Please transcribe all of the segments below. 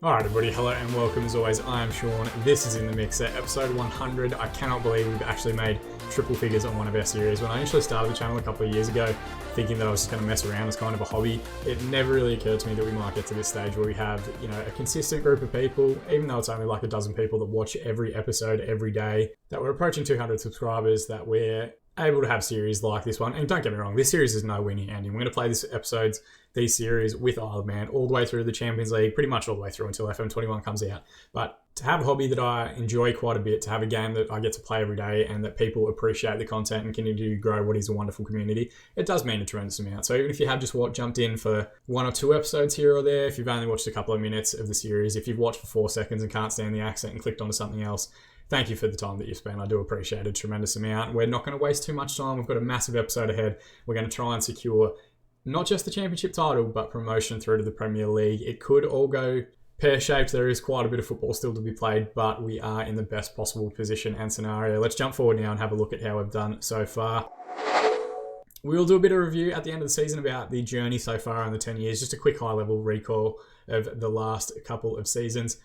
Alright everybody, hello and welcome as always. I am Sean, this is In The Mixer, episode 100. I cannot believe we've actually made triple figures on one of our series. When I initially started the channel a couple of years ago, thinking that I was just going to mess around as kind of a hobby, it never really occurred to me that we might get to this stage where we have, a consistent group of people, even though it's only like a dozen people that watch every episode every day, that we're approaching 200 subscribers, that we're able to have series like this one. And don't get me wrong, this series is nowhere near ending. We're going to play these series with Isle of Man all the way through the Champions League, pretty much all the way through until FM21 comes out. But to have a hobby that I enjoy quite a bit, to have a game that I get to play every day and that people appreciate the content and continue to grow what is a wonderful community, it does mean a tremendous amount. So even if you have just jumped in for one or two episodes here or there, if you've only watched a couple of minutes of the series, if you've watched for 4 seconds and can't stand the accent and clicked onto something else, thank you for the time that you've spent. I do appreciate it a tremendous amount. We're not going to waste too much time. We've got a massive episode ahead. We're going to try and secure not just the championship title, but promotion through to the Premier League. It could all go pear-shaped. There is quite a bit of football still to be played, but we are in the best possible position and scenario. Let's jump forward now and have a look at how we've done so far. We will do a bit of review at the end of the season about the journey so far in the 10 years, just a quick high-level recall of the last couple of seasons.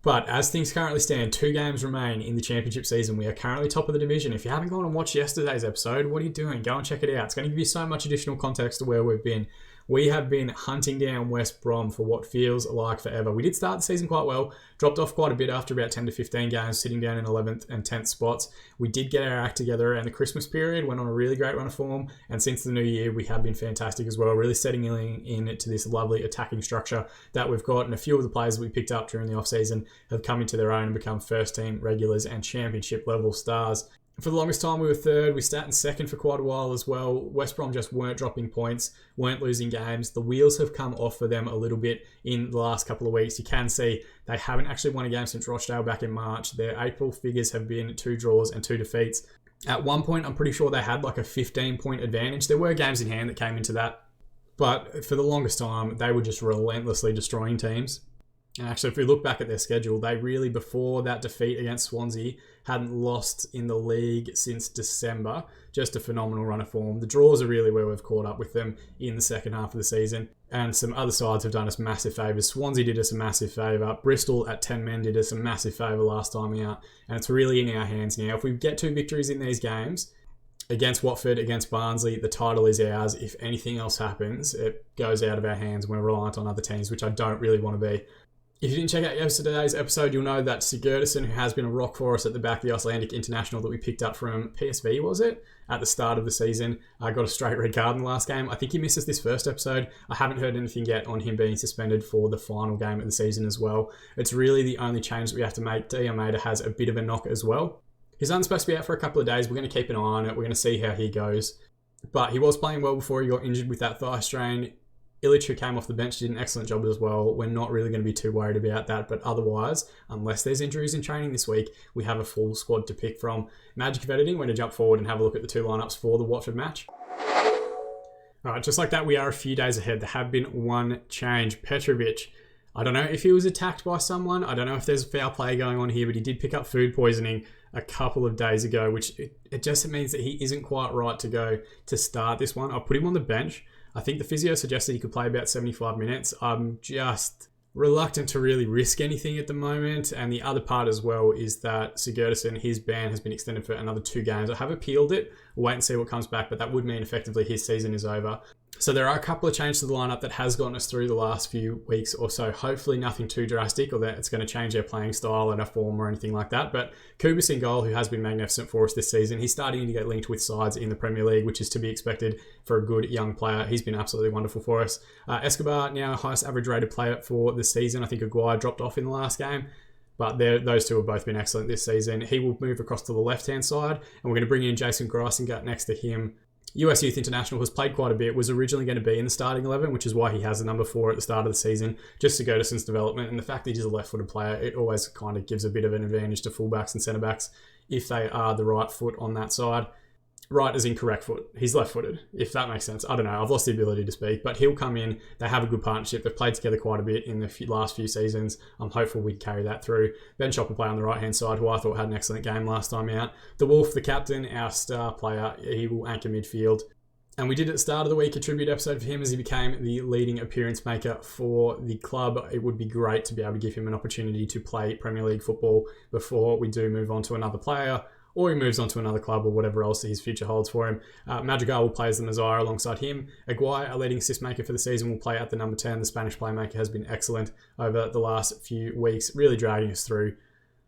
But as things currently stand, 2 games remain in the championship season. We are currently top of the division. If you haven't gone and watched yesterday's episode, what are you doing? Go and check it out. It's going to give you so much additional context to where we've been. We have been hunting down West Brom for what feels like forever. We did start the season quite well, dropped off quite a bit after about 10 to 15 games, sitting down in 11th and 10th spots. We did get our act together around the Christmas period, went on a really great run of form, and since the new year, we have been fantastic as well, really setting in to this lovely attacking structure that we've got, and a few of the players that we picked up during the off-season have come into their own and become first-team regulars and championship-level stars. For the longest time, we were third. We sat in second for quite a while as well. West Brom just weren't dropping points, weren't losing games. The wheels have come off for them a little bit in the last couple of weeks. You can see they haven't actually won a game since Rochdale back in March. Their April figures have been 2 draws and 2 defeats. At one point, I'm pretty sure they had like a 15-point advantage. There were games in hand that came into that. But for the longest time, they were just relentlessly destroying teams. And actually, if we look back at their schedule, they really, before that defeat against Swansea, hadn't lost in the league since December. Just a phenomenal run of form. The draws are really where we've caught up with them in the second half of the season. And some other sides have done us massive favours. Swansea did us a massive favour. Bristol at 10 men did us a massive favour last time out. And it's really in our hands now. If we get 2 victories in these games, against Watford, against Barnsley, the title is ours. If anything else happens, it goes out of our hands. We're reliant on other teams, which I don't really want to be. If you didn't check out yesterday's episode, you'll know that Sigurdsson, who has been a rock for us at the back of the Icelandic International that we picked up from PSV, was it? At the start of the season, got a straight red card in the last game. I think he misses this first episode. I haven't heard anything yet on him being suspended for the final game of the season as well. It's really the only change that we have to make. Almeida has a bit of a knock as well. He's only supposed to be out for a couple of days. We're going to keep an eye on it. We're going to see how he goes. But he was playing well before he got injured with that thigh strain. Illich, who came off the bench, did an excellent job as well. We're not really going to be too worried about that, but otherwise, unless there's injuries in training this week, we have a full squad to pick from. Magic of editing, we're going to jump forward and have a look at the 2 lineups for the Watford match. Alright, just like that, we are a few days ahead. There have been one change. Petrovic, I don't know if he was attacked by someone. I don't know if there's foul play going on here, but he did pick up food poisoning a couple of days ago, which it just means that he isn't quite right to go to start this one. I'll put him on the bench. I think the physio suggested he could play about 75 minutes. I'm just reluctant to really risk anything at the moment. And the other part as well is that Sigurdsson, his ban has been extended for another 2 games. I have appealed it. We'll wait and see what comes back, but that would mean effectively his season is over. So there are a couple of changes to the lineup that has gotten us through the last few weeks or so. Hopefully nothing too drastic or that it's going to change our playing style and our form or anything like that. But Kubis in goal, who has been magnificent for us this season, he's starting to get linked with sides in the Premier League, which is to be expected for a good young player. He's been absolutely wonderful for us. Escobar, now highest average rated player for the season. I think Aguirre dropped off in the last game. But those two have both been excellent this season. He will move across to the left-hand side, and we're going to bring in Jason Greisengut next to him. US Youth International has played quite a bit, was originally going to be in the starting 11, which is why he has the number 4 at the start of the season, just Sigurdsson's development. And the fact that he's a left-footed player, it always kind of gives a bit of an advantage to fullbacks and centre-backs if they are the right foot on that side. Right as in correct foot. He's left-footed, if that makes sense. I don't know. I've lost the ability to speak, but he'll come in. They have a good partnership. They've played together quite a bit in the last few seasons. I'm hopeful we carry that through. Ben Chopper play on the right-hand side, who I thought had an excellent game last time out. The Wolf, the captain, our star player, he will anchor midfield. And we did at the start of the week a tribute episode for him as he became the leading appearance maker for the club. It would be great to be able to give him an opportunity to play Premier League football before we do move on to another player, or he moves on to another club or whatever else his future holds for him. Madrigal will play as the Messiah alongside him. Aguirre, a leading assist maker for the season, will play at the number 10. The Spanish playmaker has been excellent over the last few weeks, really dragging us through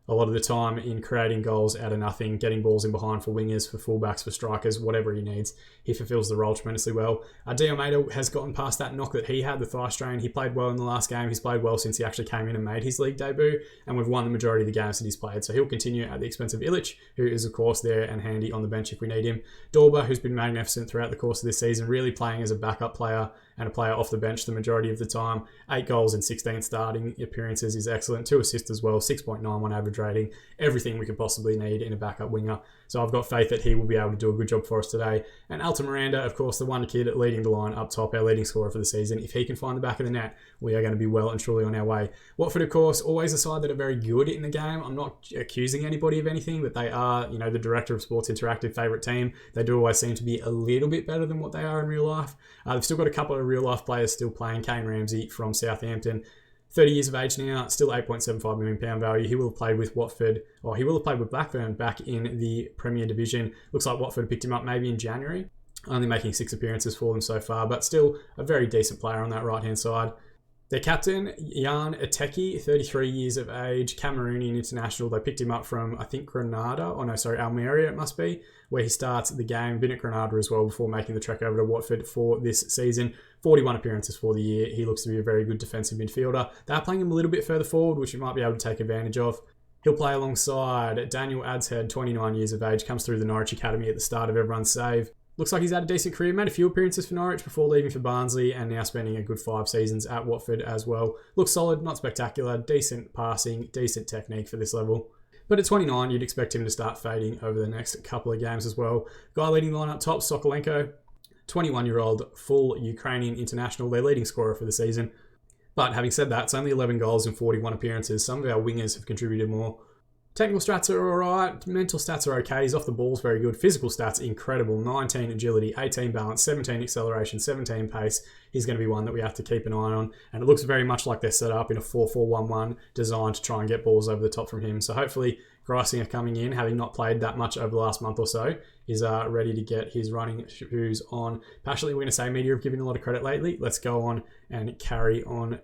a lot of the time in creating goals out of nothing, getting balls in behind for wingers, for fullbacks, for strikers, whatever he needs. He fulfills the role tremendously well. D'Almeida has gotten past that knock that he had, the thigh strain. He played well in the last game. He's played well since he actually came in and made his league debut, and we've won the majority of the games that he's played. So he'll continue at the expense of Ilic, who is, of course, there and handy on the bench if we need him. Dorba, who's been magnificent throughout the course of this season, really playing as a backup player and a player off the bench the majority of the time. 8 goals in 16 starting appearances is excellent. 2 assists as well, 6.91 average rating. Everything we could possibly need in a backup winger. So I've got faith that he will be able to do a good job for us today. And Alton Miranda, of course, the wonder kid leading the line up top, our leading scorer for the season. If he can find the back of the net, we are going to be well and truly on our way. Watford, of course, always a side that are very good in the game. I'm not accusing anybody of anything, but they are, the Director of Sports Interactive favourite team. They do always seem to be a little bit better than what they are in real life. They've still got a couple of real life players still playing. Kane Ramsey from Southampton, 30 years of age now, still £8.75 million value. He will have played with Watford, or he will have played with Blackburn back in the Premier Division. Looks like Watford picked him up maybe in January, only making 6 appearances for them so far, but still a very decent player on that right-hand side. Their captain, Jan Ateki, 33 years of age, Cameroonian international. They picked him up from, I think, Almeria it must be, where he starts the game. Been at Granada as well before making the trek over to Watford for this season. 41 appearances for the year. He looks to be a very good defensive midfielder. They are playing him a little bit further forward, which you might be able to take advantage of. He'll play alongside Daniel Adshead, 29 years of age, comes through the Norwich Academy at the start of everyone's save. Looks like he's had a decent career, made a few appearances for Norwich before leaving for Barnsley and now spending a good 5 seasons at Watford as well. Looks solid, not spectacular, decent passing, decent technique for this level. But at 29, you'd expect him to start fading over the next couple of games as well. Guy leading the line up top, Sokolenko, 21-year-old full Ukrainian international, their leading scorer for the season. But having said that, it's only 11 goals in 41 appearances. Some of our wingers have contributed more. Technical stats are alright, mental stats are okay, he's off the balls very good, physical stats incredible, 19 agility, 18 balance, 17 acceleration, 17 pace. He's going to be one that we have to keep an eye on, and it looks very much like they're set up in a 4-4-1-1 designed to try and get balls over the top from him. So hopefully Greisinger coming in, having not played that much over the last month or so, is ready to get his running shoes on. Passionately, we're going to say media have given a lot of credit lately. Let's go on and carry on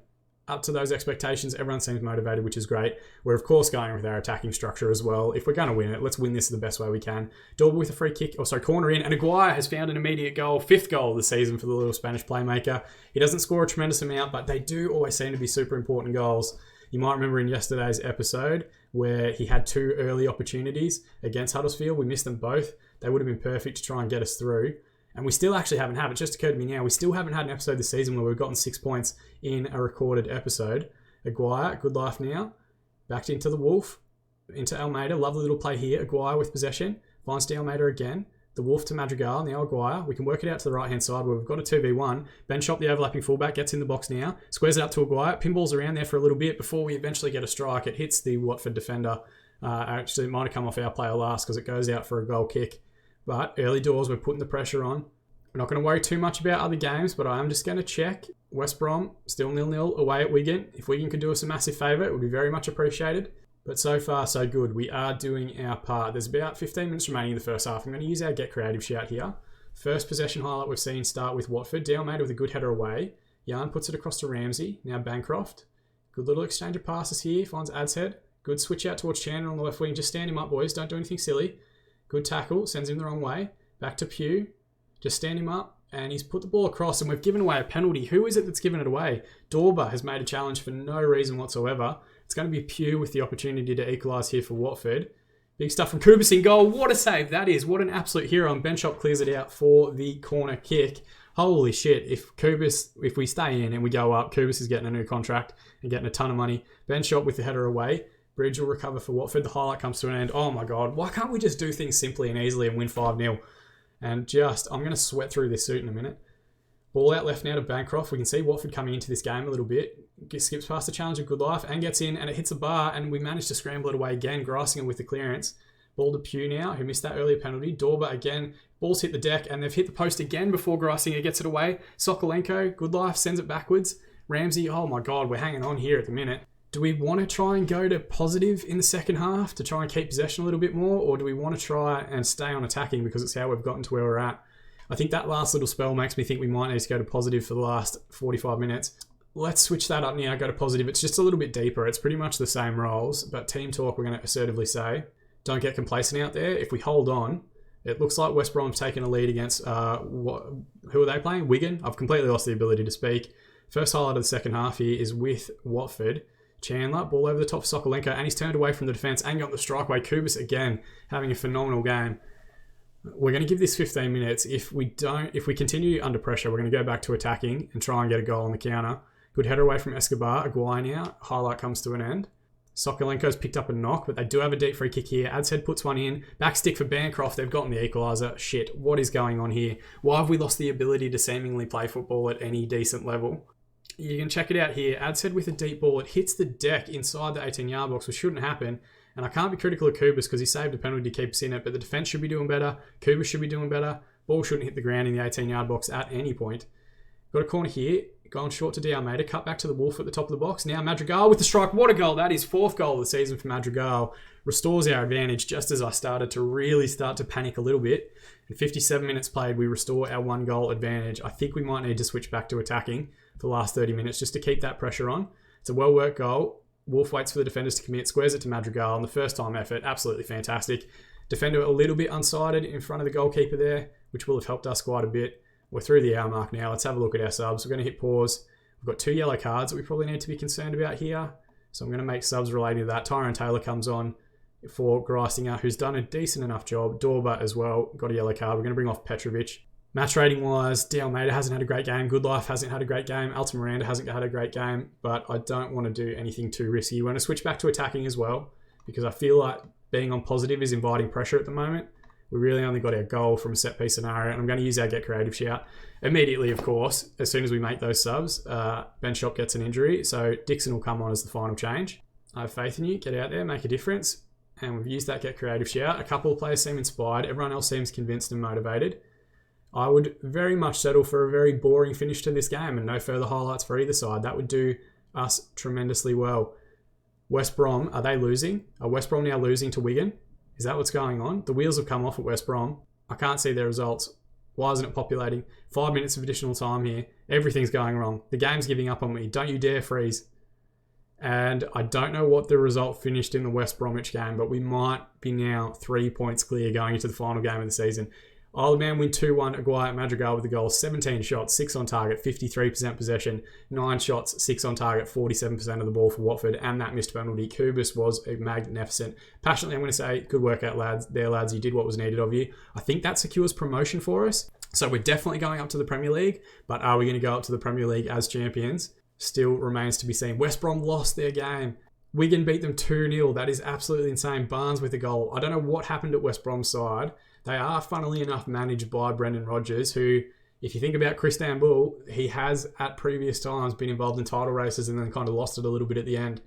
up to those expectations. Everyone seems motivated, which is great. We're, of course, going with our attacking structure as well. If we're going to win it, let's win this the best way we can. Dorba with a free kick, corner in, and Aguirre has found an immediate goal, 5th goal of the season for the little Spanish playmaker. He doesn't score a tremendous amount, but they do always seem to be super important goals. You might remember in yesterday's episode where he had 2 early opportunities against Huddersfield. We missed them both. They would have been perfect to try and get us through. And we still actually haven't had, it just occurred to me now, we still haven't had an episode this season where we've gotten 6 points in a recorded episode. Aguirre, good life now. Backed into the Wolf, into Almeida. Lovely little play here. Aguirre with possession. Finds Almeida again. The Wolf to Madrigal, now Aguirre. We can work it out to the right-hand side where we've got a 2v1. Ben Shop, the overlapping fullback, gets in the box now. Squares it up to Aguirre. Pinballs around there for a little bit before we eventually get a strike. It hits the Watford defender. Actually, it might have come off our player last because it goes out for a goal kick. But early doors, we're putting the pressure on. We're not going to worry too much about other games, but I am just going to check. West Brom, still 0-0 away at Wigan. If Wigan could do us a massive favour, it would be very much appreciated. But so far, so good. We are doing our part. There's about 15 minutes remaining in the first half. I'm going to use our Get Creative shout here. First possession highlight we've seen start with Watford. D'Almeida with a good header away. Jan puts it across to Ramsey. Now Bancroft. Good little exchange of passes here. Finds Adshead. Good switch out towards Chandler on the left wing. Just stand him up, boys. Don't do anything silly. Good tackle. Sends him the wrong way. Back to Pugh. Just stand him up. And he's put the ball across and we've given away a penalty. Who is it that's given it away? Dorba has made a challenge for no reason whatsoever. It's going to be Pugh with the opportunity to equalise here for Watford. Big stuff from Kubis in goal. What a save that is. What an absolute hero. And Ben Shop clears it out for the corner kick. Holy shit. If we stay in and we go up, Kubis is getting a new contract and getting a ton of money. Ben Shop with the header away. Bridge will recover for Watford. The highlight comes to an end. Oh my God. Why can't we just do things simply and easily and win 5-0? And I'm going to sweat through this suit in a minute. Ball out left now to Bancroft. We can see Watford coming into this game a little bit. Skips past the challenge of Good Life and gets in and it hits a bar and we manage to scramble it away again. Greisinger with the clearance. Ball to Pugh now, who missed that earlier penalty. Dorba again. Ball's hit the deck, and they've hit the post again before Grassinger gets it away. Sokolenko, good life, sends it backwards. Ramsey, oh my God, we're hanging on here at the minute. Do we want to try and go to positive in the second half to try and keep possession a little bit more, or do we want to try and stay on attacking because it's how we've gotten to where we're at? I think that last little spell makes me think we might need to go to positive for the last 45 minutes. Let's switch that up now, go to positive. It's just a little bit deeper. It's pretty much the same roles, but team talk, we're going to assertively say, don't get complacent out there. If we hold on, it looks like West Brom's taken a lead against, who are they playing? Wigan. I've completely lost the ability to speak. First highlight of the second half here is with Watford. Chandler, ball over the top of Sokolenko, and he's turned away from the defence and got the strikeway. Kubis again, having a phenomenal game. We're going to give this 15 minutes. If we continue under pressure, we're going to go back to attacking and try and get a goal on the counter. Good header away from Escobar. Aguay now. Highlight comes to an end. Sokolenko's picked up a knock, but they do have a deep free kick here. Adshead puts one in. Back stick for Bancroft. They've gotten the equaliser. Shit, what is going on here? Why have we lost the ability to seemingly play football at any decent level? You can check it out here. Adshead with a deep ball. It hits the deck inside the 18-yard box, which shouldn't happen. And I can't be critical of Kubis because he saved a penalty to keep us in it, but the defence should be doing better. Kubis should be doing better. Ball shouldn't hit the ground in the 18-yard box at any point. Got a corner here. Going short to D'Almeida. Cut back to the Wolf at the top of the box. Now Madrigal with the strike. What a goal. That is 4th goal of the season for Madrigal. Restores our advantage just as I started to really start to panic a little bit. In 57 minutes played, we restore our 1-goal advantage. I think we might need to switch back to attacking for the last 30 minutes just to keep that pressure on. It's a well-worked goal. Wolf waits for the defenders to commit, squares it to Madrigal on the first time effort. Absolutely fantastic. Defender a little bit unsighted in front of the goalkeeper there, which will have helped us quite a bit. We're through the hour mark now. Let's have a look at our subs. We're going to hit pause. We've got 2 yellow cards that we probably need to be concerned about here. So I'm going to make subs relating to that. Tyrone Taylor comes on for Greisinger, who's done a decent enough job. Dorba as well, got a yellow card. We're going to bring off Petrovic. Match rating wise, D'Almeida hasn't had a great game. Good Life hasn't had a great game. Alton Miranda hasn't had a great game, but I don't want to do anything too risky. We're going to switch back to attacking as well because I feel like being on positive is inviting pressure at the moment. We really only got our goal from a set piece scenario, and I'm going to use our get creative shout. Immediately, of course, as soon as we make those subs, Ben Shop gets an injury, so Dixon will come on as the final change. I have faith in you. Get out there, make a difference. And we've used that get creative shout. A couple of players seem inspired. Everyone else seems convinced and motivated. I would very much settle for a very boring finish to this game and no further highlights for either side. That would do us tremendously well. West Brom, are they losing? Are West Brom now losing to Wigan? Is that what's going on? The wheels have come off at West Brom. I can't see their results. Why isn't it populating? 5 minutes of additional time here. Everything's going wrong. The game's giving up on me. Don't you dare freeze. And I don't know what the result finished in the West Bromwich game, but we might be now 3 points clear going into the final game of the season. Isle of Man win 2-1. Aguay at Madrigal with the goal. 17 shots, 6 on target, 53% possession. 9 shots, 6 on target, 47% of the ball for Watford. And that missed penalty. Kubis was magnificent. Passionately, I'm going to say, good work out, lads. Lads. You did what was needed of you. I think that secures promotion for us. So we're definitely going up to the Premier League. But are we going to go up to the Premier League as champions? Still remains to be seen. West Brom lost their game. Wigan beat them 2-0. That is absolutely insane. Barnes with a goal. I don't know what happened at West Brom's side. They are, funnily enough, managed by Brendan Rodgers, who, if you think about Chris Bull, he has, at previous times, been involved in title races and then kind of lost it a little bit at the end.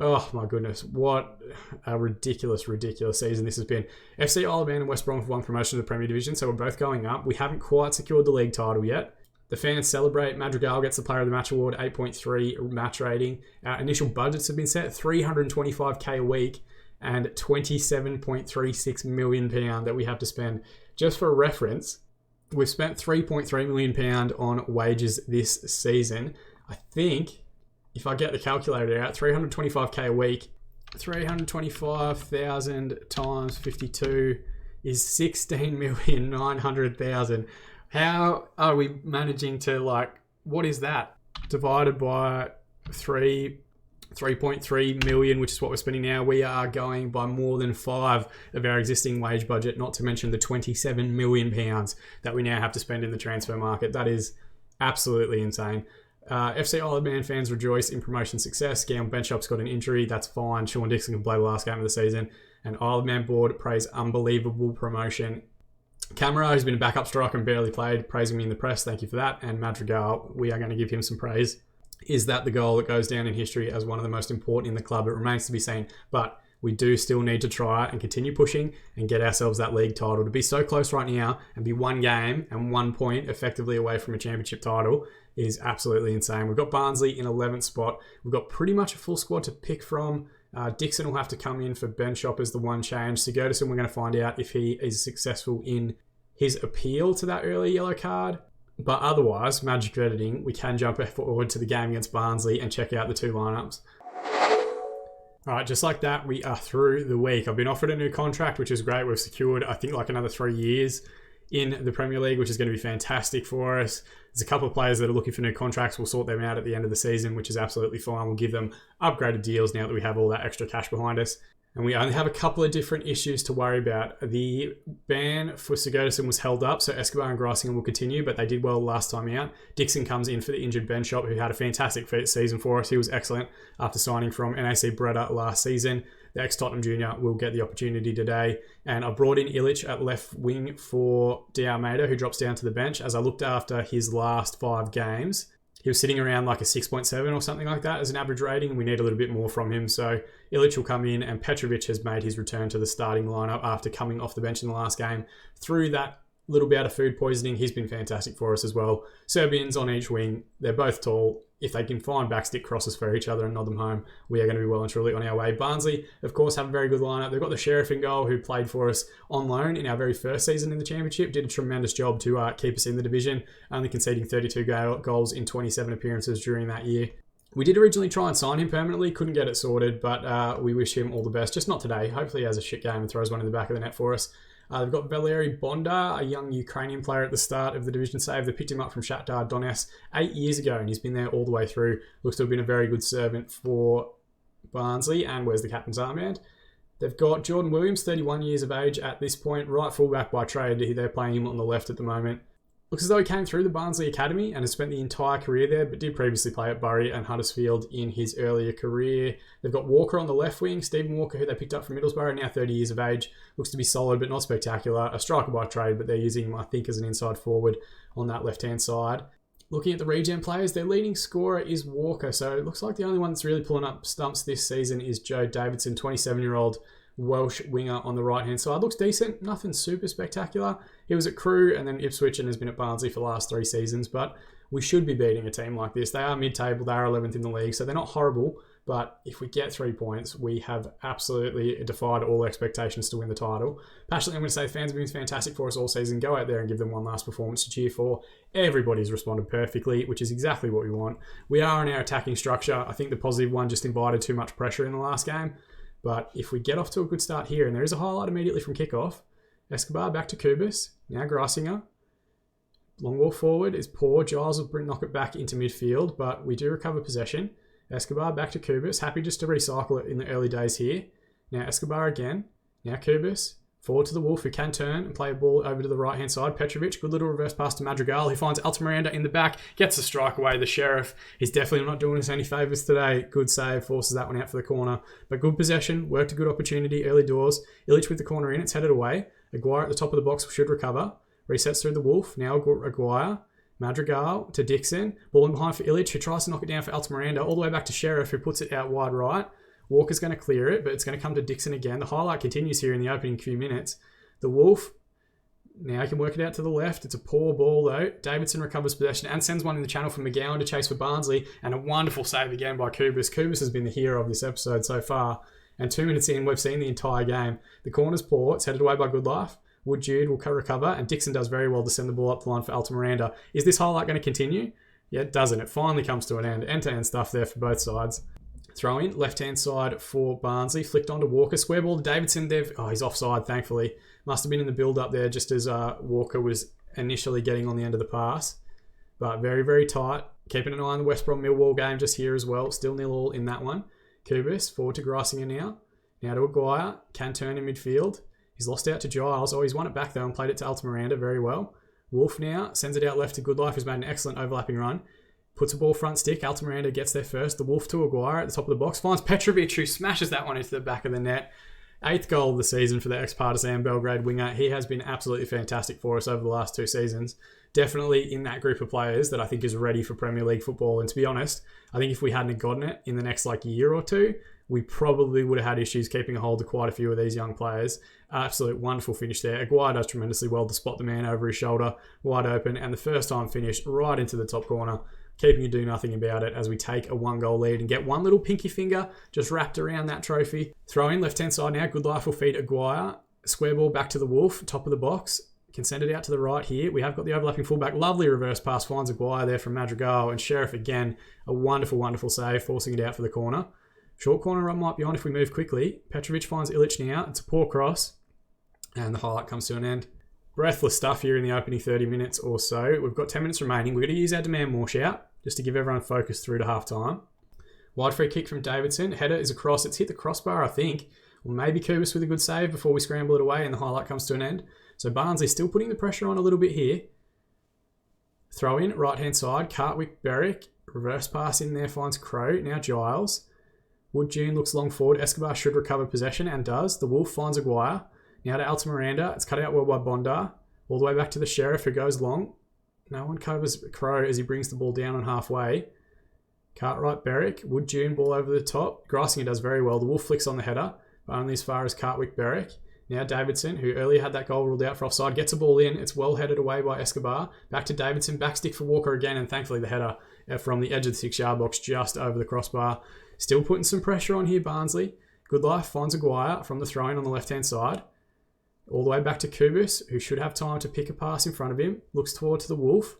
Oh, my goodness. What a ridiculous, ridiculous season this has been. FC Isle of Man and West Brom have won promotion to the Premier Division, so we're both going up. We haven't quite secured the league title yet. The fans celebrate. Madrigal gets the Player of the Match award, 8.3 match rating. Our initial budgets have been set, $325K a week. And £27.36 million that we have to spend. Just for reference, we've spent £3.3 million on wages this season. I think, if I get the calculator out, $325K a week, 325,000 times 52 is 16,900,000. How are we managing to, what is that? Divided by 3.3 million, which is what we're spending now. We are going by more than 5 of our existing wage budget, not to mention the £27 million that we now have to spend in the transfer market. That is absolutely insane. FC Isle of Man fans rejoice in promotion success. Gail Benchop's got an injury. That's fine. Sean Dixon can play the last game of the season. And Isle of Man board praise unbelievable promotion. Camara, who's been a backup striker and barely played, praising me in the press. Thank you for that. And Madrigal, we are going to give him some praise. Is that the goal that goes down in history as one of the most important in the club? It remains to be seen. But we do still need to try and continue pushing and get ourselves that league title. To be so close right now and be 1 game and 1 point effectively away from a championship title is absolutely insane. We've got Barnsley in 11th spot. We've got pretty much a full squad to pick from. Dixon will have to come in for Ben Shop as the one change. Sigurdsson, we're going to find out if he is successful in his appeal to that early yellow card. But otherwise, magic of editing, we can jump forward to the game against Barnsley and check out the 2 lineups. All right, just like that, we are through the week. I've been offered a new contract, which is great. We've secured, I think, like another 3 years in the Premier League, which is going to be fantastic for us. There's a couple of players that are looking for new contracts. We'll sort them out at the end of the season, which is absolutely fine. We'll give them upgraded deals now that we have all that extra cash behind us. And we only have a couple of different issues to worry about. The ban for Sigurdsson was held up, so Escobar and Greissinger will continue, but they did well last time out. Dixon comes in for the injured Ben Shop, who had a fantastic season for us. He was excellent after signing from NAC Breda last season. The ex-Tottenham junior will get the opportunity today. And I brought in Ilic at left wing for Almeida, who drops down to the bench. As I looked after his last 5 games, he was sitting around like a 6.7 or something like that as an average rating, and we need a little bit more from him. So Ilic will come in, and Petrovic has made his return to the starting lineup after coming off the bench in the last game. Through that little bout of food poisoning, he's been fantastic for us as well. Serbians on each wing, they're both tall. If they can find backstick crosses for each other and nod them home, we are going to be well and truly on our way. Barnsley, of course, have a very good lineup. They've got the Sheriff in goal, who played for us on loan in our very first season in the Championship. Did a tremendous job to keep us in the division, only conceding 32 goals in 27 appearances during that year. We did originally try and sign him permanently, couldn't get it sorted, but we wish him all the best. Just not today. Hopefully he has a shit game and throws one in the back of the net for us. They've got Valeri Bonda, a young Ukrainian player at the start of the division save. They picked him up from Shakhtar Donetsk 8 years ago, and he's been there all the way through. Looks to have been a very good servant for Barnsley, and wears the captain's armband. They've got Jordan Williams, 31 years of age at this point, right fullback by trade. They're playing him on the left at the moment. Looks as though he came through the Barnsley Academy and has spent the entire career there, but did previously play at Bury and Huddersfield in his earlier career. They've got Walker on the left wing, Stephen Walker, who they picked up from Middlesbrough, now 30 years of age. Looks to be solid, but not spectacular. A striker by trade, but they're using him, I think, as an inside forward on that left-hand side. Looking at the regen players, their leading scorer is Walker, so it looks like the only one that's really pulling up stumps this season is Joe Davidson, 27-year-old Welsh winger on the right-hand side. Looks decent, nothing super spectacular. He was at Crewe and then Ipswich and has been at Barnsley for the last 3 seasons, but we should be beating a team like this. They are mid-table, they are 11th in the league, so they're not horrible, but if we get 3 points, we have absolutely defied all expectations to win the title. Passionately, I'm going to say fans have been fantastic for us all season. Go out there and give them one last performance to cheer for. Everybody's responded perfectly, which is exactly what we want. We are in our attacking structure. I think the positive one just invited too much pressure in the last game. But if we get off to a good start here, and there is a highlight immediately from kickoff, Escobar back to Kubis, now Greissinger. Long ball forward is poor. Giles will knock it back into midfield, but we do recover possession. Escobar back to Kubis, happy just to recycle it in the early days here. Now Escobar again, now Kubis. Forward to the Wolf, who can turn and play a ball over to the right-hand side. Petrovic, good little reverse pass to Madrigal. He finds Altamiranda in the back, gets the strike away. The Sheriff is definitely not doing us any favours today. Good save, forces that one out for the corner. But good possession, worked a good opportunity early doors. Ilic with the corner in, it's headed away. Aguirre at the top of the box should recover. Resets through the Wolf, now Aguirre. Madrigal to Dixon. Ball in behind for Ilic, who tries to knock it down for Altamiranda. All the way back to Sheriff, who puts it out wide right. Walker's going to clear it, but it's going to come to Dixon again. The highlight continues here in the opening few minutes. The Wolf, now he can work it out to the left. It's a poor ball though. Davidson recovers possession and sends one in the channel for McGowan to chase for Barnsley. And a wonderful save again by Kubis. Kubis has been the hero of this episode so far. And 2 minutes in, we've seen the entire game. The corner's poor. It's headed away by Goodlife. Wood Jude will recover, and Dixon does very well to send the ball up the line for Altamiranda. Is this highlight going to continue? Yeah, it doesn't. It finally comes to an end. End-to-end stuff there for both sides. Throw in, left-hand side for Barnsley. Flicked onto Walker. Square ball to Davidson. He's offside, thankfully. Must have been in the build-up there just as Walker was initially getting on the end of the pass. But very, very tight. Keeping an eye on the West Brom Millwall game just here as well. Still 0-0 in that one. Kubis, forward to Greissinger now. Now to Aguirre. Can turn in midfield. He's lost out to Giles. He's won it back though and played it to Altamiranda very well. Wolf now sends it out left to Goodlife, who's made an excellent overlapping run. Puts a ball front stick. Altamiranda gets there first. The Wolf to Aguirre at the top of the box. Finds Petrovic, who smashes that one into the back of the net. 8th goal of the season for the ex-Partizan Belgrade winger. He has been absolutely fantastic for us over the last 2 seasons. Definitely in that group of players that I think is ready for Premier League football. And to be honest, I think if we hadn't gotten it in the next year or two, we probably would have had issues keeping a hold of quite a few of these young players. Absolute wonderful finish there. Aguirre does tremendously well to spot the man over his shoulder, wide open, and the first time finish right into the top corner, keeping you do nothing about it as we take a 1-goal lead and get one little pinky finger just wrapped around that trophy. Throw in left-hand side now. Good Life will feed Aguirre. Square ball back to the Wolf, top of the box. Can send it out to the right here. We have got the overlapping fullback. Lovely reverse pass. Finds Aguirre there from Madrigal. And Sheriff again, a wonderful, wonderful save, forcing it out for the corner. Short corner run might be on if we move quickly. Petrovic finds Ilic now. It's a poor cross. And the highlight comes to an end. Breathless stuff here in the opening 30 minutes or so. We've got 10 minutes remaining. We're going to use our demand more shout just to give everyone focus through to half time. Wide free kick from Davidson. Header is across. It's hit the crossbar, I think. Or maybe Kubis with a good save before we scramble it away and the highlight comes to an end. So Barnsley still putting the pressure on a little bit here. Throw in, right-hand side. Cartwick, Berwick. Reverse pass in there, finds Crow. Now Giles. Wood June looks long forward. Escobar should recover possession and does. The Wolf finds Aguirre. Now to Alta Miranda. It's cut out well by Bondar. All the way back to the Sheriff who goes long. No one covers Crow as he brings the ball down on halfway. Cartwright, Berwick. Wood June, ball over the top. Greisinger does very well. The Wolf flicks on the header, but only as far as Cartwick, Berwick. Now Davidson, who earlier had that goal ruled out for offside, gets a ball in. It's well headed away by Escobar. Back to Davidson, backstick for Walker again, and thankfully the header from the edge of the 6-yard box just over the crossbar. Still putting some pressure on here, Barnsley. Good Life finds Aguirre from the throw-in on the left-hand side. All the way back to Kubis, who should have time to pick a pass in front of him. Looks towards the Wolf.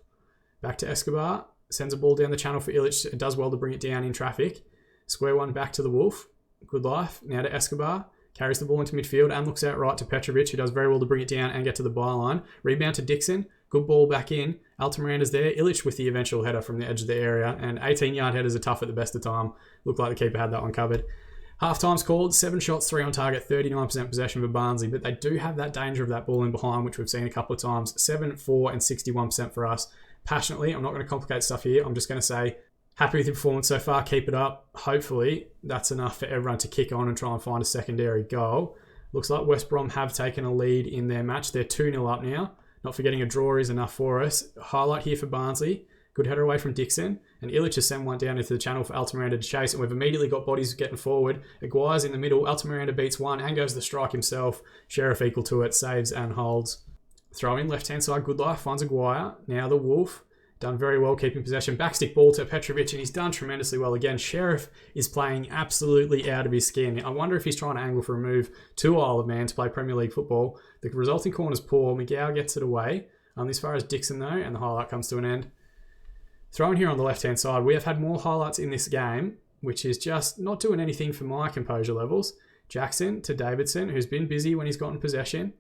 Back to Escobar. Sends a ball down the channel for Ilic. It does well to bring it down in traffic. Square one back to the Wolf. Good Life. Now to Escobar. Carries the ball into midfield and looks out right to Petrovic, who does very well to bring it down and get to the byline. Rebound to Dixon. Good ball back in. Alta Miranda's there. Ilic with the eventual header from the edge of the area. And 18-yard headers are tough at the best of time. Looked like the keeper had that one covered. Half-time's called. 7 shots, 3 on target, 39% possession for Barnsley. But they do have that danger of that ball in behind, which we've seen a couple of times. 7, 4, and 61% for us. Passionately, I'm not going to complicate stuff here. I'm just going to say, happy with your performance so far. Keep it up. Hopefully, that's enough for everyone to kick on and try and find a secondary goal. Looks like West Brom have taken a lead in their match. They're 2-0 up now. Not forgetting a draw is enough for us. Highlight here for Barnsley. Good header away from Dixon. And Ilic has sent one down into the channel for Alta Miranda to chase. And we've immediately got bodies getting forward. Aguire's in the middle. Alta Miranda beats one and goes the strike himself. Sheriff equal to it. Saves and holds. Throw in left-hand side. Good Life finds Aguirre. Now the Wolf. Done very well keeping possession. Backstick ball to Petrovic, and he's done tremendously well again. Sheriff is playing absolutely out of his skin. I wonder if he's trying to angle for a move to Isle of Man to play Premier League football. The resulting corner's poor. McGow gets it away. As far as Dixon, though, and the highlight comes to an end. Thrown here on the left-hand side, we have had more highlights in this game, which is just not doing anything for my composure levels. Jackson to Davidson, who's been busy when he's gotten possession.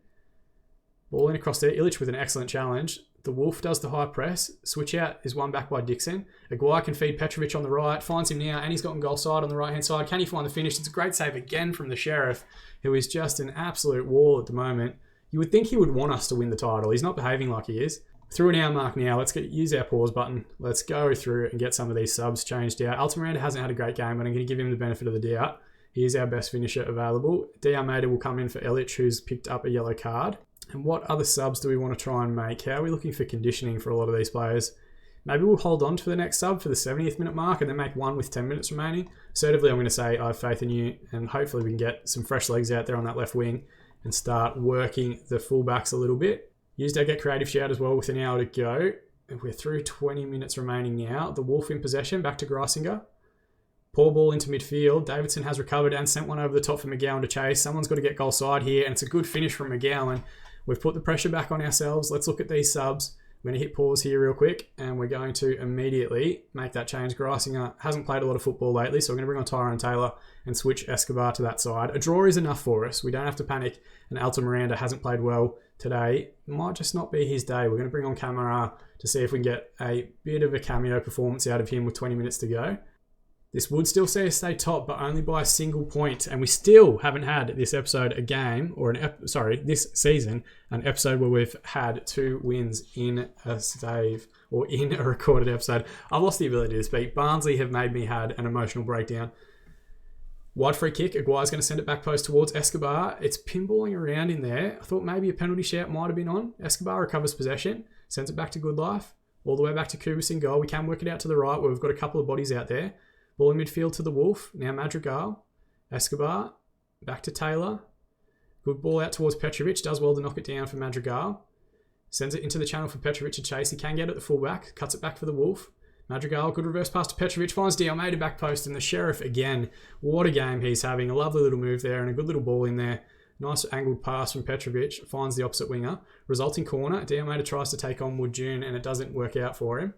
Ball in across there. Ilic with an excellent challenge. The Wolf does the high press. Switch out is won back by Dixon. Aguirre can feed Petrovic on the right. Finds him now, and he's gotten goal side on the right-hand side. Can he find the finish? It's a great save again from the Sheriff, who is just an absolute wall at the moment. You would think he would want us to win the title. He's not behaving like he is. Through an hour mark now. Let's use our pause button. Let's go through and get some of these subs changed out. Alta Miranda hasn't had a great game, but I'm going to give him the benefit of the doubt. He is our best finisher available. D. Almeida will come in for Ilic, who's picked up a yellow card. And what other subs do we want to try and make? How are we looking for conditioning for a lot of these players? Maybe we'll hold on to the next sub for the 70th minute mark and then make one with 10 minutes remaining. Assertively, I'm going to say I have faith in you, and hopefully we can get some fresh legs out there on that left wing and start working the fullbacks a little bit. Used our Get Creative shout as well with an hour to go. We're through 20 minutes remaining now. The Wolf in possession, back to Greisinger. Poor ball into midfield. Davidson has recovered and sent one over the top for McGowan to chase. Someone's got to get goal side here, and it's a good finish from McGowan. We've put the pressure back on ourselves. Let's look at these subs. We're going to hit pause here real quick, and we're going to immediately make that change. Greisinger hasn't played a lot of football lately, so we're going to bring on Tyrone Taylor and switch Escobar to that side. A draw is enough for us. We don't have to panic, and Alta Miranda hasn't played well today. It might just not be his day. We're going to bring on Camara to see if we can get a bit of a cameo performance out of him with 20 minutes to go. This would still see us stay top, but only by a single point. And we still haven't had this episode a game, or this season, an episode where we've had 2 wins in a save, or in a recorded episode. I've lost the ability to speak. Barnsley have made me had an emotional breakdown. Wide free kick. Aguire's going to send it back post towards Escobar. It's pinballing around in there. I thought maybe a penalty shout might have been on. Escobar recovers possession, sends it back to Good Life, all the way back to Kubis in goal. We can work it out to the right where we've got a couple of bodies out there. Ball in midfield to the Wolf. Now Madrigal. Escobar, back to Taylor. Good ball out towards Petrovic. Does well to knock it down for Madrigal. Sends it into the channel for Petrovic to chase. He can get it at the fullback. Cuts it back for the Wolf. Madrigal, good reverse pass to Petrovic. Finds De Almeida back post. And the Sheriff again. What a game he's having. A lovely little move there and a good little ball in there. Nice angled pass from Petrovic. Finds the opposite winger. Resulting corner. De Almeida tries to take on Wood June and it doesn't work out for him.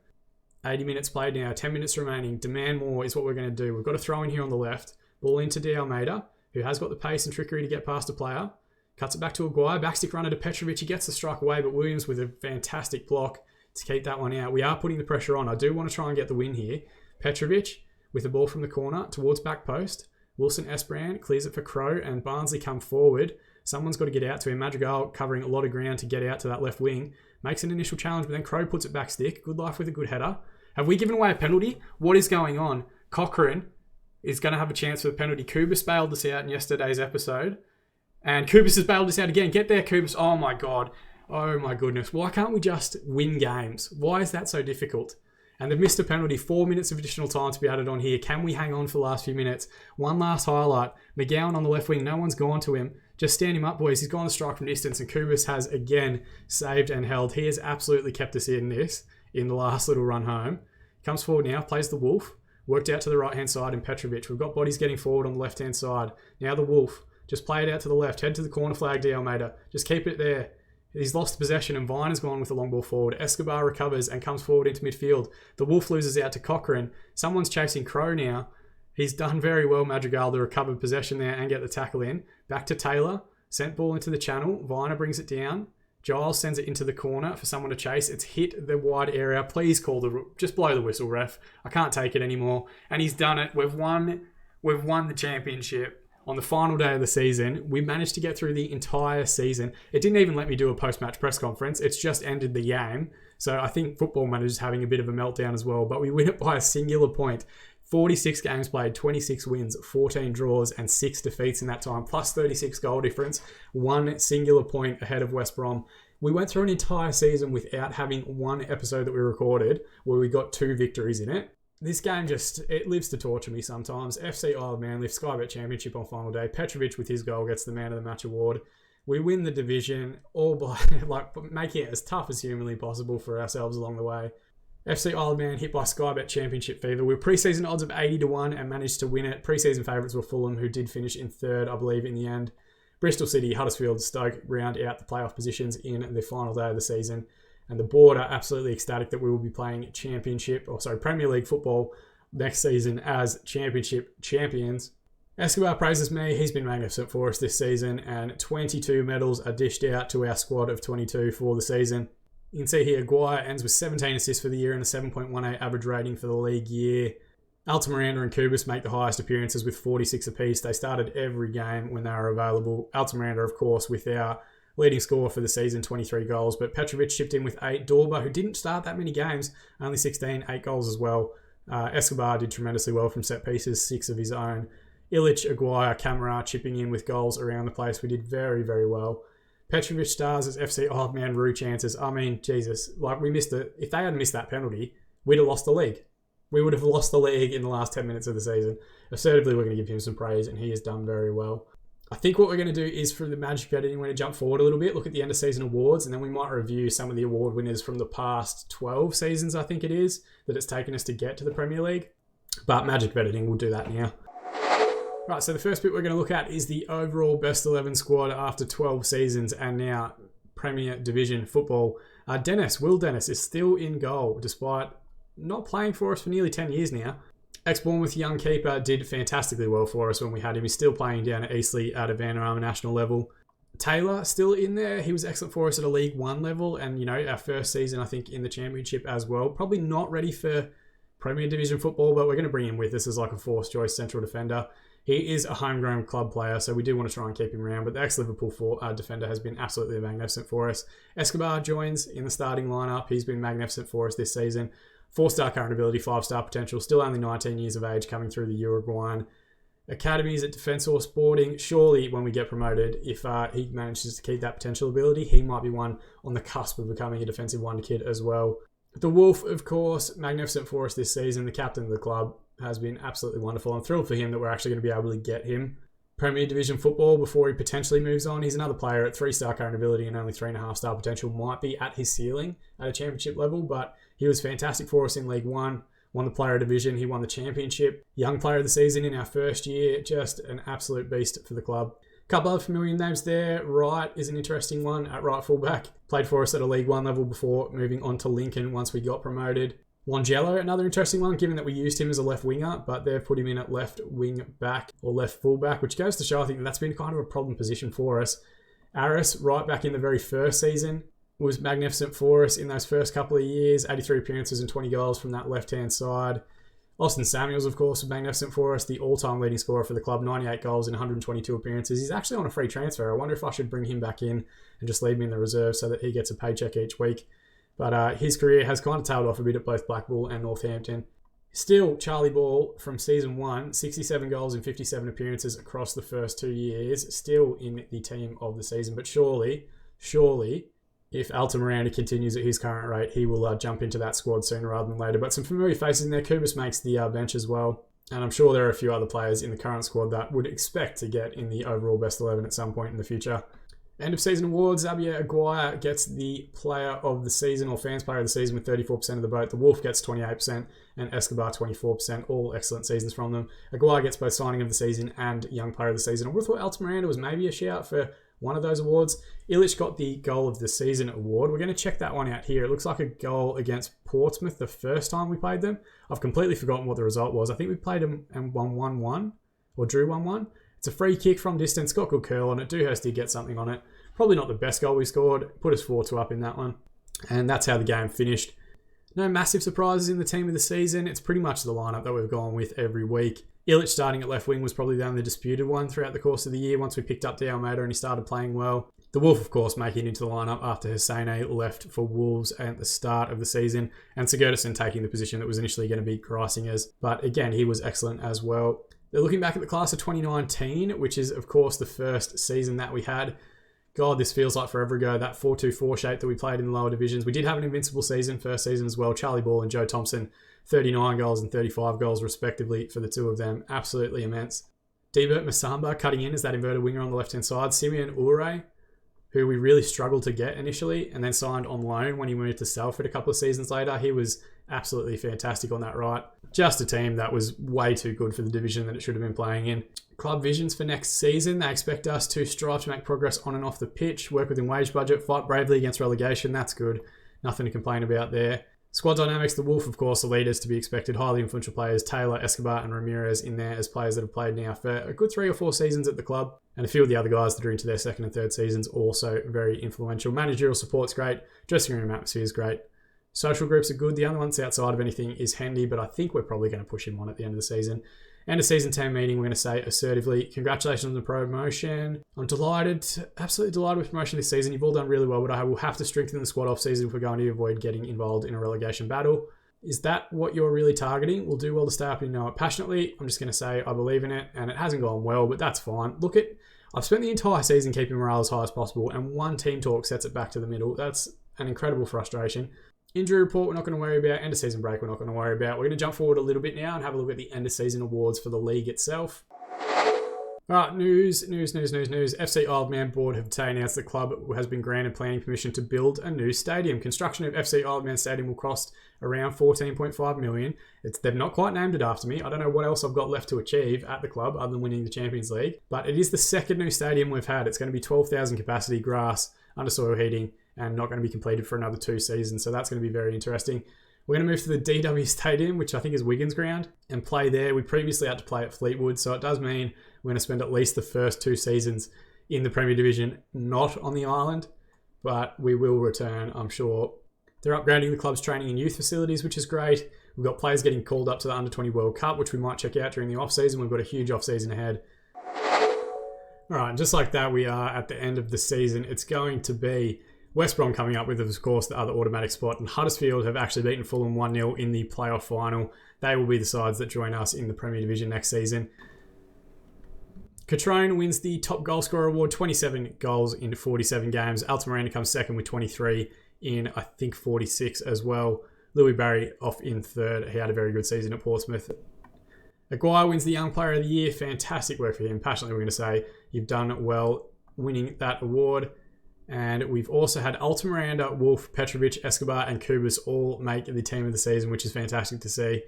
80 minutes played now. 10 minutes remaining. Demand more is what we're going to do. We've got to throw in here on the left. Ball into De Almeida, who has got the pace and trickery to get past a player. Cuts it back to Aguirre. Backstick runner to Petrovic. He gets the strike away, but Williams with a fantastic block to keep that one out. We are putting the pressure on. I do want to try and get the win here. Petrovic with the ball from the corner towards back post. Wilson Esperan clears it for Crow and Barnsley come forward. Someone's got to get out to him. Madrigal covering a lot of ground to get out to that left wing. Makes an initial challenge, but then Crow puts it back stick. Good life with a good header. Have we given away a penalty? What is going on? Cochrane is going to have a chance for the penalty. Kubis bailed us out in yesterday's episode. And Kubis has bailed us out again. Get there, Kubis. Oh my God. Oh my goodness. Why can't we just win games? Why is that so difficult? And they've missed a penalty. 4 minutes of additional time to be added on here. Can we hang on for the last few minutes? One last highlight. McGowan on the left wing. No one's gone to him. Just stand him up, boys. He's gone to strike from distance. And Kubis has again saved and held. He has absolutely kept us in this in the last little run home. Comes forward now. Plays the Wolf. Worked out to the right-hand side in Petrovic. We've got bodies getting forward on the left-hand side. Now the Wolf. Just play it out to the left. Head to the corner flag, De Almeida. Just keep it there. He's lost possession and Vine has gone with the long ball forward. Escobar recovers and comes forward into midfield. The Wolf loses out to Cochrane. Someone's chasing Crow now. He's done very well, Madrigal, to recover possession there and get the tackle in. Back to Taylor. Sent ball into the channel. Viner brings it down. Giles sends it into the corner for someone to chase. It's hit the wide area. Please just blow the whistle, ref. I can't take it anymore. And he's done it. We've won the championship. On the final day of the season, we managed to get through the entire season. It didn't even let me do a post-match press conference. It's just ended the game. So I think Football Manager's having a bit of a meltdown as well. But we win it by a singular point. 46 games played, 26 wins, 14 draws, and 6 defeats in that time, plus 36 goal difference. One singular point ahead of West Brom. We went through an entire season without having one episode that we recorded where we got 2 victories in it. This game it lives to torture me sometimes. FC Isle of Man lifts Sky Bet Championship on final day. Petrovic with his goal gets the Man of the Match award. We win the division all by making it as tough as humanly possible for ourselves along the way. FC Isle of Man hit by Sky Bet Championship fever. We were pre-season odds of 80-1 and managed to win it. Pre-season favourites were Fulham, who did finish in 3rd, I believe, in the end. Bristol City, Huddersfield, Stoke round out the playoff positions in the final day of the season. And the board are absolutely ecstatic that we will be playing Premier League football next season as Championship champions. Escobar praises me. He's been magnificent for us this season, and 22 medals are dished out to our squad of 22 for the season. You can see here, Aguirre ends with 17 assists for the year and a 7.18 average rating for the league year. Altamiranda and Kubis make the highest appearances with 46 apiece. They started every game when they were available. Altamiranda, of course, with our leading scorer for the season, 23 goals. But Petrovic chipped in with 8. Dorba, who didn't start that many games, only 16, 8 goals as well. Escobar did tremendously well from set pieces, 6 of his own. Illich, Aguirre, Camara chipping in with goals around the place. We did very, very well. Petrovic stars as FC Isle of Man Rue chances. I mean, Jesus, we missed it. If they hadn't missed that penalty, we'd have lost the league. We would have lost the league in the last 10 minutes of the season. Assertively, we're going to give him some praise, and he has done very well. I think what we're going to do is, for the Magic Editing, we're going to jump forward a little bit, look at the end of season awards, and then we might review some of the award winners from the past 12 seasons, I think it is, that it's taken us to get to the Premier League. But Magic Editing, we'll do that now. Right, so the first bit we're going to look at is the overall best 11 squad after 12 seasons and now Premier Division football. Will Dennis is still in goal, despite not playing for us for nearly 10 years now. Ex-Bournemouth young keeper did fantastically well for us when we had him. He's still playing down at Eastleigh at a Vanarama national level. Taylor still in there. He was excellent for us at a League One level and, our first season, I think, in the Championship as well. Probably not ready for Premier Division football, but we're going to bring him with us as like a fourth choice central defender. He is a homegrown club player, so we do want to try and keep him around, but the ex-Liverpool defender has been absolutely magnificent for us. Escobar joins in the starting lineup. He's been magnificent for us this season. 4-star current ability, 5-star potential, still only 19 years of age, coming through the Uruguayan academies at Defensor Sporting. Surely when we get promoted, if he manages to keep that potential ability, he might be one on the cusp of becoming a defensive wonder kid as well. The Wolf, of course, magnificent for us this season, the captain of the club. has been absolutely wonderful. I'm thrilled for him that we're actually going to be able to get him Premier Division football before he potentially moves on. He's another player at 3-star current ability and only 3.5-star potential. Might be at his ceiling at a championship level, but he was fantastic for us in League One. Won the player division. He won the championship. Young player of the season in our first year. Just an absolute beast for the club. A couple of familiar names there. Wright is an interesting one at right fullback. Played for us at a League One level before moving on to Lincoln once we got promoted. Longello, another interesting one, given that we used him as a left winger, but they've put him in at left wing back or left fullback, which goes to show, I think, that's been kind of a problem position for us. Aris, right back in the very first season, was magnificent for us in those first couple of years. 83 appearances and 20 goals from that left-hand side. Austin Samuels, of course, was magnificent for us. The all-time leading scorer for the club, 98 goals in 122 appearances. He's actually on a free transfer. I wonder if I should bring him back in and just leave him in the reserve so that he gets a paycheck each week. But his career has kind of tailed off a bit at both Blackpool and Northampton. Still, Charlie Ball from season 1, 67 goals in 57 appearances across the first 2 years, still in the team of the season. But surely, if Alton Miranda continues at his current rate, he will jump into that squad sooner rather than later. But some familiar faces in there. Kubis makes the bench as well. And I'm sure there are a few other players in the current squad that would expect to get in the overall best 11 at some point in the future. End of season awards, Xavier Aguirre gets the player of the season or fans player of the season with 34% of the vote. The Wolf gets 28% and Escobar 24%. All excellent seasons from them. Aguirre gets both signing of the season and young player of the season. I would have thought Alton Miranda was maybe a shout for one of those awards. Illich got the goal of the season award. We're going to check that one out here. It looks like a goal against Portsmouth the first time we played them. I've completely forgotten what the result was. I think we played them and won 1-1 or drew 1-1. It's a free kick from distance. Got good curl on it. Dewhurst did get something on it. Probably not the best goal we scored. Put us 4-2 up in that one. And that's how the game finished. No massive surprises in the team of the season. It's pretty much the lineup that we've gone with every week. Illich starting at left wing was probably the only disputed one throughout the course of the year once we picked up D'Almeida and he started playing well. The Wolf, of course, making it into the lineup after Hosseini left for Wolves at the start of the season, and Sigurdsson taking the position that was initially going to be Greisinger's. But again, he was excellent as well. They're looking back at the class of 2019, which is, of course, the first season that we had. God, this feels like forever ago, that 4-2-4 shape that we played in the lower divisions. We did have an invincible season, first season as well. Charlie Ball and Joe Thompson, 39 goals and 35 goals respectively for the two of them. Absolutely immense. Debert Masamba cutting in as that inverted winger on the left-hand side. Simeon Ure, who we really struggled to get initially and then signed on loan when he moved to Salford a couple of seasons later. He was absolutely fantastic on that right. Just a team that was way too good for the division that it should have been playing in. Club visions for next season. They expect us to strive to make progress on and off the pitch, work within wage budget, fight bravely against relegation. That's good. Nothing to complain about there. Squad dynamics, the Wolf, of course, the leaders to be expected. Highly influential players, Taylor, Escobar and Ramirez in there as players that have played now for a good 3 or 4 seasons at the club. And a few of the other guys that are into their second and third seasons also very influential. Managerial support's great. Dressing room atmosphere is great. Social groups are good. The only ones outside of anything is Hendy, but I think we're probably going to push him on at the end of the season. End of season 10 meeting, we're going to say assertively, congratulations on the promotion. I'm delighted, absolutely delighted with promotion this season. You've all done really well, but I will have to strengthen the squad off season if we're going to avoid getting involved in a relegation battle. Is that what you're really targeting? We'll do well to stay up and know it passionately. I'm just going to say I believe in it, and it hasn't gone well, but that's fine. I've spent the entire season keeping morale as high as possible, and one team talk sets it back to the middle. That's an incredible frustration. Injury report, we're not going to worry about. End of season break, we're not going to worry about. We're going to jump forward a little bit now and have a look at the end of season awards for the league itself. All right, news. FC Isle of Man board have today announced the club has been granted planning permission to build a new stadium. Construction of FC Isle of Man Stadium will cost around $14.5 million. They've not quite named it after me. I don't know what else I've got left to achieve at the club other than winning the Champions League. But it is the second new stadium we've had. It's going to be 12,000 capacity, grass, under soil heating, and not going to be completed for another 2 seasons. So that's going to be very interesting. We're going to move to the DW Stadium, which I think is Wigan's ground, and play there. We previously had to play at Fleetwood, so it does mean we're going to spend at least the first 2 seasons in the Premier Division not on the island, but we will return, I'm sure. They're upgrading the club's training and youth facilities, which is great. We've got players getting called up to the Under-20 World Cup, which we might check out during the off-season. We've got a huge off-season ahead. All right, just like that, we are at the end of the season. It's going to be West Brom coming up with, of course, the other automatic spot, and Huddersfield have actually beaten Fulham 1-0 in the playoff final. They will be the sides that join us in the Premier Division next season. Catrone wins the top goal scorer award, 27 goals in 47 games. Alton Miranda comes second with 23 in, I think, 46 as well. Louis Barry off in third. He had a very good season at Portsmouth. Aguirre wins the Young Player of the Year. Fantastic work for him. Passionately, we're going to say you've done well winning that award. And we've also had Alta Miranda, Wolf, Petrovic, Escobar, and Kubas all make the team of the season, which is fantastic to see.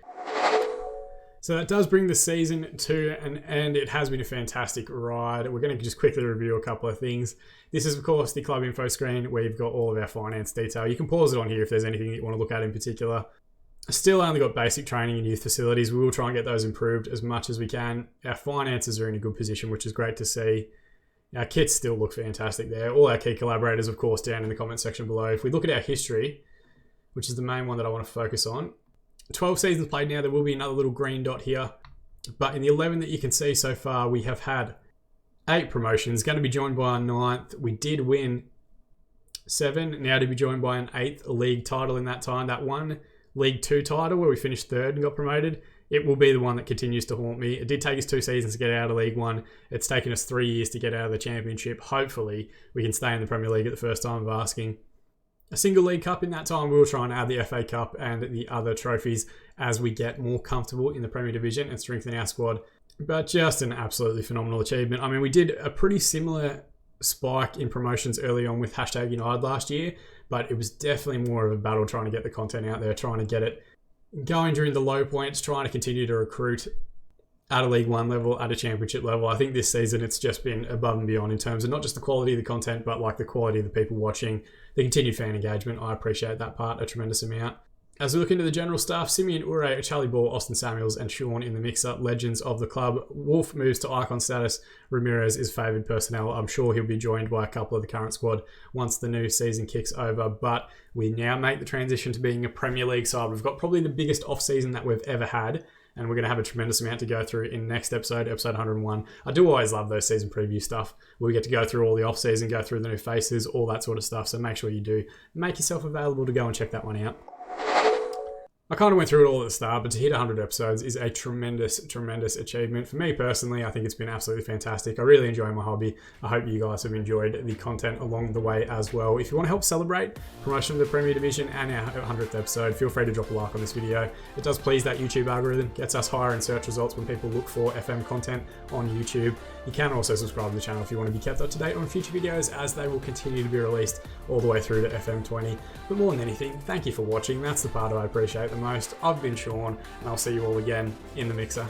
So that does bring the season to an end. It has been a fantastic ride. We're going to just quickly review a couple of things. This is, of course, the club info screen where you've got all of our finance detail. You can pause it on here if there's anything that you want to look at in particular. Still only got basic training and youth facilities. We will try and get those improved as much as we can. Our finances are in a good position, which is great to see. Our kits still look fantastic there. All our key collaborators, of course, down in the comment section below. If we look at our history, which is the main one that I want to focus on, 12 seasons played now. There will be another little green dot here. But in the 11 that you can see so far, we have had 8 promotions. Going to be joined by our 9th. We did win 7. Now to be joined by an 8th league title in that time. That one League 2 title where we finished 3rd and got promoted. It will be the one that continues to haunt me. It did take us 2 seasons to get out of League 1. It's taken us 3 years to get out of the Championship. Hopefully, we can stay in the Premier League at the first time of asking. A single League Cup in that time. We will try and add the FA Cup and the other trophies as we get more comfortable in the Premier Division and strengthen our squad. But just an absolutely phenomenal achievement. I mean, we did a pretty similar spike in promotions early on with #United last year, but it was definitely more of a battle trying to get the content out there, trying to get it going during the low points, trying to continue to recruit at a League 1 level, at a Championship level. I think this season it's just been above and beyond in terms of not just the quality of the content, but like the quality of the people watching, the continued fan engagement. I appreciate that part a tremendous amount. As we look into the general staff, Simeon Ure, Charlie Ball, Austin Samuels, and Sean in the mixer, legends of the club. Wolf moves to icon status. Ramirez is favoured personnel. I'm sure he'll be joined by a couple of the current squad once the new season kicks over. But we now make the transition to being a Premier League side. We've got probably the biggest off-season that we've ever had, and we're going to have a tremendous amount to go through in next episode 101. I do always love those season preview stuff. We get to go through all the off-season, go through the new faces, all that sort of stuff. So make sure you do make yourself available to go and check that one out. I kind of went through it all at the start, but to hit 100 episodes is a tremendous, tremendous achievement. For me personally, I think it's been absolutely fantastic. I really enjoy my hobby. I hope you guys have enjoyed the content along the way as well. If you want to help celebrate promotion of the Premier Division and our 100th episode, feel free to drop a like on this video. It does please that YouTube algorithm, gets us higher in search results when people look for FM content on YouTube. You can also subscribe to the channel if you want to be kept up to date on future videos, as they will continue to be released all the way through to FM20. But more than anything, thank you for watching. That's the part I appreciate the most. I've been Sean, and I'll see you all again in the mixer.